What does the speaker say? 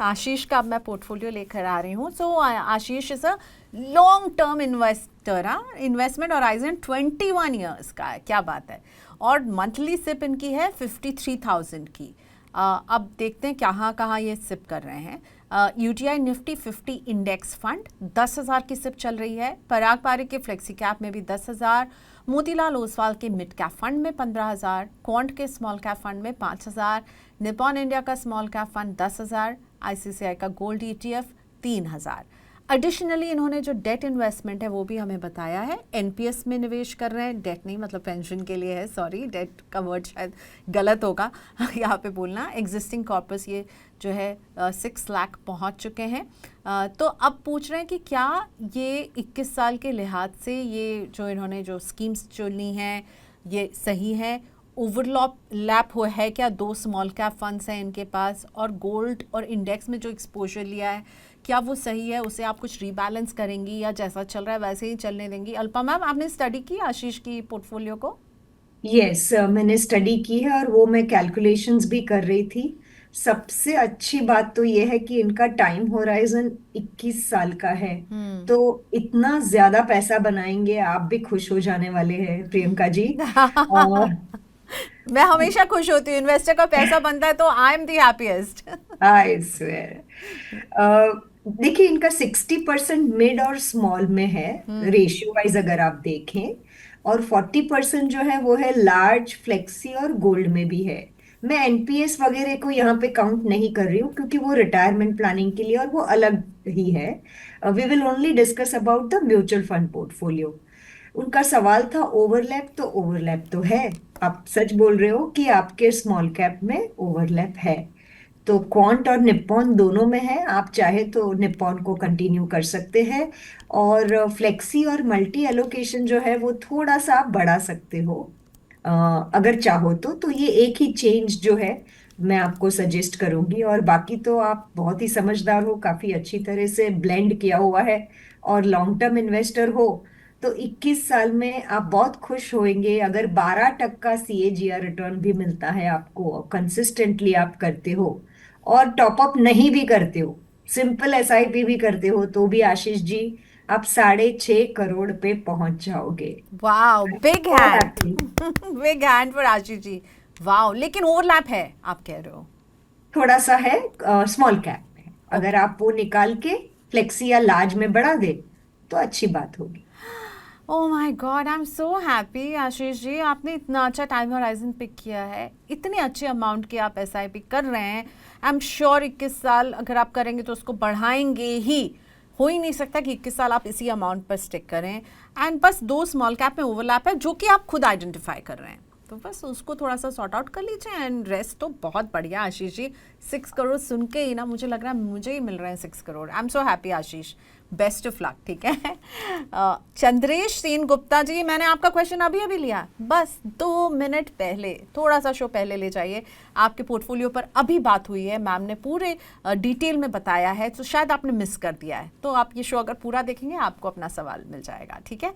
आशीष का अब मैं पोर्टफोलियो लेकर आ रही हूँ। So Ashish is a long term investor, investment horizon 21 years का है, क्या बात है। और मंथली सिप इनकी है 53,000 की। अब देखते हैं कहाँ कहाँ ये सिप कर रहे हैं। यूटीआई निफ्टी 50 इंडेक्स फंड 10,000 की सिप चल रही है। पराग पारिक के फ्लेक्सी कैप में भी 10,000, मोतीलाल ओसवाल के मिड कैप फंड में 15,000, क्वांट के स्मॉल कैप फंड में 5,000, निपॉन इंडिया का स्मॉल कैप फंड 10,000, आईसीसीआई का गोल्ड ईटीएफ 3,000। एडिशनली इन्होंने जो डेट इन्वेस्टमेंट है वो भी हमें बताया है, एनपीएस में निवेश कर रहे हैं। डेट नहीं, मतलब पेंशन के लिए है, सॉरी डेट का वर्ड शायद गलत होगा यहाँ पे बोलना। एग्जिस्टिंग कॉर्पस ये जो है 6 लाख पहुँच चुके हैं। तो अब पूछ रहे हैं कि क्या ये 21 साल के लिहाज से ये जो इन्होंने जो स्कीम्स चुनी हैं ये सही है, ओवरलैप हुआ है क्या? 2 स्मॉल कैप फंड्स हैं इनके पास, और गोल्ड और इंडेक्स में जो एक्सपोजर लिया है क्या वो सही है? उसे आप कुछ रीबैलेंस करेंगी या जैसा चल रहा है वैसे ही चलने देंगी? अल्पा मैम, आपने स्टडी की आशीष की पोर्टफोलियो को? यस, मैंने स्टडी की है और वो मैं कैलकुलेशंस भी कर रही थी। सबसे अच्छी बात तो ये है कि इनका टाइम होराइजन 21 साल का है। तो इतना ज्यादा पैसा बनाएंगे, आप भी खुश हो जाने वाले हैं प्रियंका जी। और मैं हमेशा खुश होती हूँ, इन्वेस्टर का पैसा बनता है तो I am the happiest. I swear, देखिए इनका 60% मिड और स्मॉल में है रेशियो वाइज अगर आप देखें, और 40% जो है वो है लार्ज, फ्लेक्सी और गोल्ड में भी है। मैं एनपीएस वगैरह को यहाँ पे काउंट नहीं कर रही हूँ क्योंकि वो रिटायरमेंट प्लानिंग के लिए और वो अलग ही है। We will only discuss about the mutual fund portfolio. उनका सवाल था ओवरलैप, तो ओवरलैप तो है। आप सच बोल रहे हो कि आपके स्मॉल कैप में ओवरलैप है। तो क्वांट और निप्पॉन दोनों में है, आप चाहे तो निप्पॉन को कंटिन्यू कर सकते हैं। और फ्लेक्सी और मल्टी एलोकेशन जो है वो थोड़ा सा आप बढ़ा सकते हो अ, अगर चाहो तो ये एक ही चेंज जो है मैं आपको सजेस्ट करूंगी। और बाकी तो आप बहुत ही समझदार हो, काफी अच्छी तरह से ब्लेंड किया हुआ है और लॉन्ग टर्म इन्वेस्टर हो। तो 21 साल में आप बहुत खुश होंगे अगर 12% सीएजीआर रिटर्न भी मिलता है आपको, कंसिस्टेंटली आप करते हो और टॉपअप नहीं भी करते हो, सिंपल एसआईपी भी करते हो, तो भी आशीष जी आप 6.5 करोड़ पे पहुंच जाओगे। वाओ, बिग तो hand. Happy. Big hand for Ashish ji. Wow, लेकिन ओवरलैप है आप कह रहे हो? थोड़ा सा है स्मॉल कैप में, अगर ओके। आप वो निकाल के फ्लेक्सी या लार्ज में बढ़ा दे तो अच्छी बात होगी। Oh my God, I am so happy Ashish ji, आपने इतना अच्छा टाइम होराइजन पिक किया है, इतने अच्छे अमाउंट की आप एसआईपी कर रहे हैं। आई एम श्योर 21 साल अगर आप करेंगे तो उसको बढ़ाएंगे ही। हो ही नहीं सकता कि 21 साल आप इसी अमाउंट पर स्टिक करें। एंड बस 2 स्मॉल कैप में ओवरलैप है जो कि आप खुद आइडेंटिफाई कर रहे हैं, तो बस उसको थोड़ा सा सॉर्ट आउट कर लीजिए एंड रेस्ट तो बहुत बढ़िया। आशीष जी 6 करोड़ सुन के ही ना मुझे लग रहा है मुझे ही मिल रहे हैं 6 करोड़। आई am so happy Ashish, best of luck. ठीक है। चंद्रेश सेन गुप्ता जी, मैंने आपका क्वेश्चन अभी अभी लिया, बस 2 मिनट पहले, थोड़ा सा शो पहले ले जाइए। आपके पोर्टफोलियो पर अभी बात हुई है, मैम ने पूरे डिटेल में बताया है, तो शायद आपने मिस कर दिया है, तो आप ये शो अगर पूरा देखेंगे आपको अपना सवाल मिल जाएगा। ठीक है।